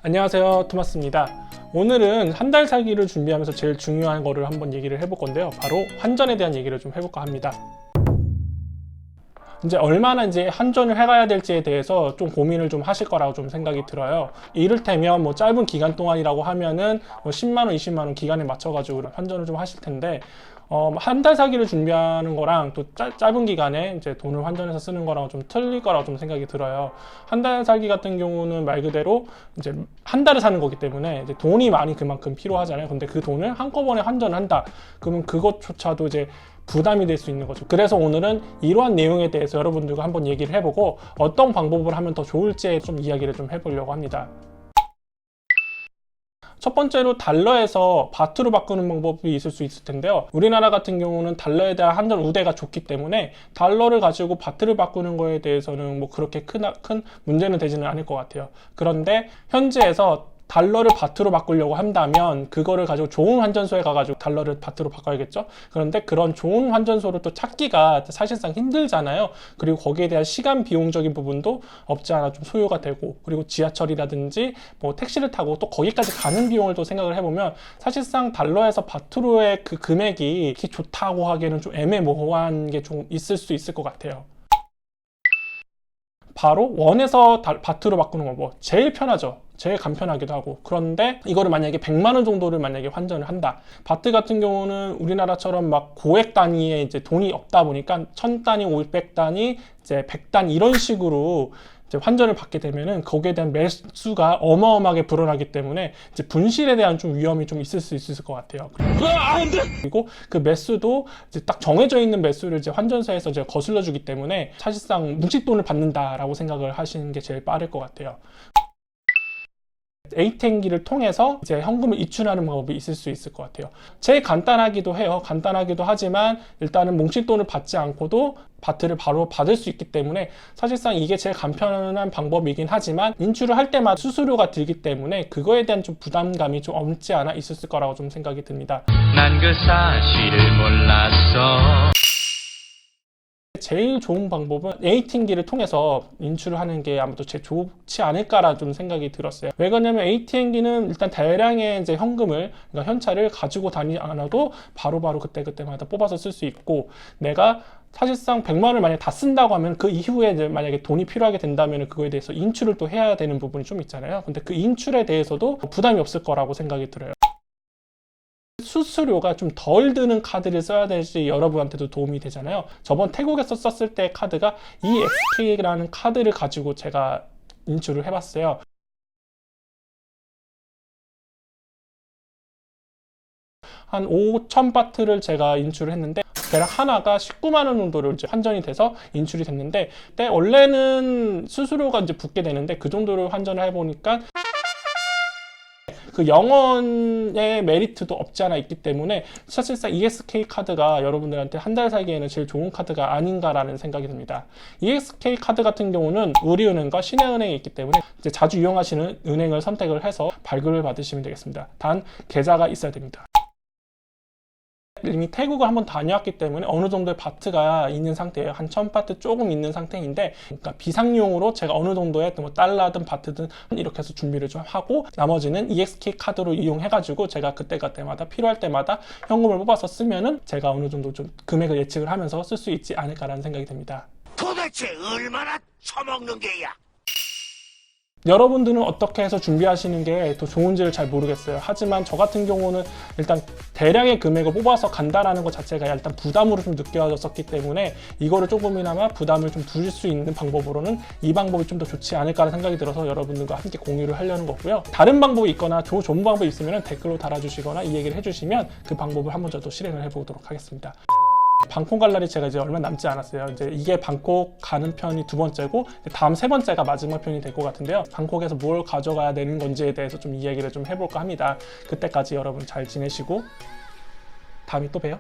안녕하세요, 토마스입니다. 오늘은 한 달 살기를 준비하면서 제일 중요한 거를 한번 얘기를 해볼 건데요. 바로 환전에 대한 얘기를 좀 해볼까 합니다. 이제 얼마나 이제 환전을 해가야 될지에 대해서 좀 고민을 좀 하실 거라고 좀 생각이 들어요. 이를테면 뭐 짧은 기간 동안이라고 하면은 뭐 10만 원, 20만 원 기간에 맞춰가지고 환전을 좀 하실 텐데, 한 달 살기를 준비하는 거랑 또 짧은 기간에 이제 돈을 환전해서 쓰는 거랑 좀 틀릴 거라고 좀 생각이 들어요. 한 달 살기 같은 경우는 말 그대로 이제 한 달을 사는 거기 때문에 이제 돈이 많이 그만큼 필요하잖아요. 근데 그 돈을 한꺼번에 환전을 한다. 그러면 그것조차도 이제 부담이 될 수 있는 거죠. 그래서 오늘은 이러한 내용에 대해서 여러분들과 한번 얘기를 해보고 어떤 방법을 하면 더 좋을지에 좀 이야기를 좀 해보려고 합니다. 첫 번째로 달러에서 바트로 바꾸는 방법이 있을 수 있을 텐데요. 우리나라 같은 경우는 달러에 대한 환전 우대가 좋기 때문에 달러를 가지고 바트를 바꾸는 거에 대해서는 뭐 그렇게 큰 문제는 되지는 않을 것 같아요. 그런데 현지에서 달러를 바트로 바꾸려고 한다면 그거를 가지고 좋은 환전소에 가가지고 달러를 바트로 바꿔야겠죠. 그런데 그런 좋은 환전소를 또 찾기가 사실상 힘들잖아요. 그리고 거기에 대한 시간 비용적인 부분도 없지 않아 좀 소요가 되고, 그리고 지하철이라든지 뭐 택시를 타고 또 거기까지 가는 비용을 또 생각을 해보면 사실상 달러에서 바트로의 그 금액이 그렇게 좋다고 하기에는 좀 애매모호한 게 좀 있을 수 있을 것 같아요. 바로 원에서 바트로 바꾸는 방법, 제일 편하죠. 제일 간편하기도 하고. 그런데 이거를 만약에 100만 원 정도를 만약에 환전을 한다. 바트 같은 경우는 우리나라처럼 막 고액 단위의 이제 돈이 없다 보니까 1000단위, 500단위, 이제 100단 이런 식으로 이제 환전을 받게 되면은 거기에 대한 매수가 어마어마하게 불어나기 때문에 이제 분실에 대한 좀 위험이 좀 있을 수 있을 것 같아요. 그리고 그 매수도 이제 딱 정해져 있는 매수를 이제 환전소에서 이제 거슬러 주기 때문에 사실상 뭉칫돈을 받는다라고 생각을 하시는 게 제일 빠를 것 같아요. ATM기를 통해서 이제 현금을 이출하는 방법이 있을 수 있을 것 같아요. 제일 간단하기도 해요. 간단하기도 하지만 일단은 뭉칫돈을 받지 않고도 바트를 바로 받을 수 있기 때문에 사실상 이게 제일 간편한 방법이긴 하지만 인출을 할 때마다 수수료가 들기 때문에 그거에 대한 좀 부담감이 좀 없지 않아 있었을 거라고 좀 생각이 듭니다. 난 그 사실을 몰랐어. 제일 좋은 방법은 ATM기를 통해서 인출을 하는 게 아무래도 제일 좋지 않을까라 좀 생각이 들었어요. 왜 그러냐면 ATM기는 일단 대량의 이제 현금을, 그러니까 현찰을 가지고 다니지 않아도 바로바로 그때그때마다 뽑아서 쓸 수 있고, 내가 사실상 100만 원을 만약에 다 쓴다고 하면 그 이후에 이제 만약에 돈이 필요하게 된다면 그거에 대해서 인출을 또 해야 되는 부분이 좀 있잖아요. 근데 그 인출에 대해서도 부담이 없을 거라고 생각이 들어요. 수수료가 좀 덜 드는 카드를 써야 될지 여러분한테도 도움이 되잖아요. 저번 태국에서 썼을 때 카드가 EXK라는 카드를 가지고 제가 인출을 해봤어요. 한 5,000바트를 제가 인출을 했는데 대략 하나가 19만 원 정도를 이제 환전이 돼서 인출이 됐는데, 그때 원래는 수수료가 이제 붙게 되는데 그 정도를 환전을 해보니까 그 0원의 메리트도 없지 않아 있기 때문에 사실상 EXK 카드가 여러분들한테 한 달 살기에는 제일 좋은 카드가 아닌가라는 생각이 듭니다. EXK 카드 같은 경우는 우리은행과 신한은행이 있기 때문에 이제 자주 이용하시는 은행을 선택을 해서 발급을 받으시면 되겠습니다. 단 계좌가 있어야 됩니다. 이미 태국을 한번 다녀왔기 때문에 어느 정도의 바트가 있는 상태예요. 한 1000바트 조금 있는 상태인데, 그러니까 비상용으로 제가 어느 정도의 뭐 달러든 바트든 이렇게 해서 준비를 좀 하고, 나머지는 EXK 카드로 이용해가지고 제가 그때마다 필요할 때마다 현금을 뽑아서 쓰면은 제가 어느 정도 좀 금액을 예측을 하면서 쓸 수 있지 않을까라는 생각이 듭니다. 도대체 얼마나 처먹는 게야? 여러분들은 어떻게 해서 준비하시는 게 더 좋은지를 잘 모르겠어요. 하지만 저 같은 경우는 일단 대량의 금액을 뽑아서 간다라는 것 자체가 일단 부담으로 좀 느껴졌었기 때문에 이거를 조금이나마 부담을 좀 줄일 수 있는 방법으로는 이 방법이 좀 더 좋지 않을까라는 생각이 들어서 여러분들과 함께 공유를 하려는 거고요. 다른 방법이 있거나 좋은 방법이 있으면 댓글로 달아주시거나 이 얘기를 해주시면 그 방법을 한번 저도 실행을 해보도록 하겠습니다. 방콕 갈 날이 제가 이제 얼마 남지 않았어요. 이제 이게 방콕 가는 편이 두 번째고 다음 세 번째가 마지막 편이 될 것 같은데요. 방콕에서 뭘 가져가야 되는 건지에 대해서 좀 이야기를 좀 해볼까 합니다. 그때까지 여러분 잘 지내시고 다음에 또 봬요.